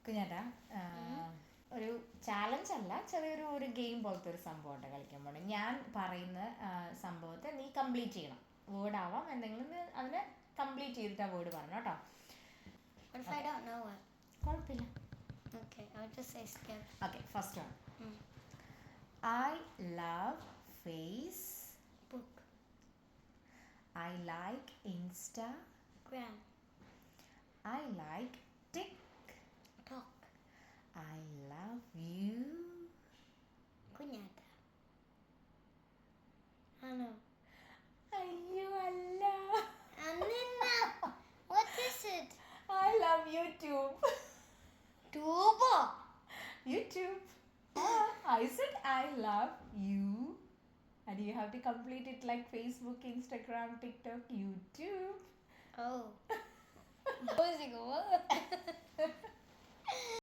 കുഞ്ഞേട്ടാ, ഒരു ചാലഞ്ച് അല്ല, ചെറിയൊരു ഗെയിം പോലത്തെ ഒരു സംഭവമുണ്ട് കളിക്കാൻ പോണേ. ഞാൻ പറയുന്ന സംഭവത്തെ നീ കംപ്ലീറ്റ് ചെയ്യണം. വേർഡ് ആവാം, എന്തെങ്കിലും അതിനെ കംപ്ലീറ്റ് ചെയ്തിട്ട് ആ വേർഡ് പറഞ്ഞു കേട്ടോ. What if I don't know it? കുഴപ്പമില്ല. Okay, I'll just say skip. Okay, first one. I love Facebook. Book. I like Insta. Gram. I like TikTok. Talk. I love you. Kunyata. I know. അയ്യോ അല്ല. Anina. What is it? I love YouTube. Tubo. YouTube. I said I love you. And you have to complete it like Facebook, Instagram, TikTok, YouTube. Oh. What was it?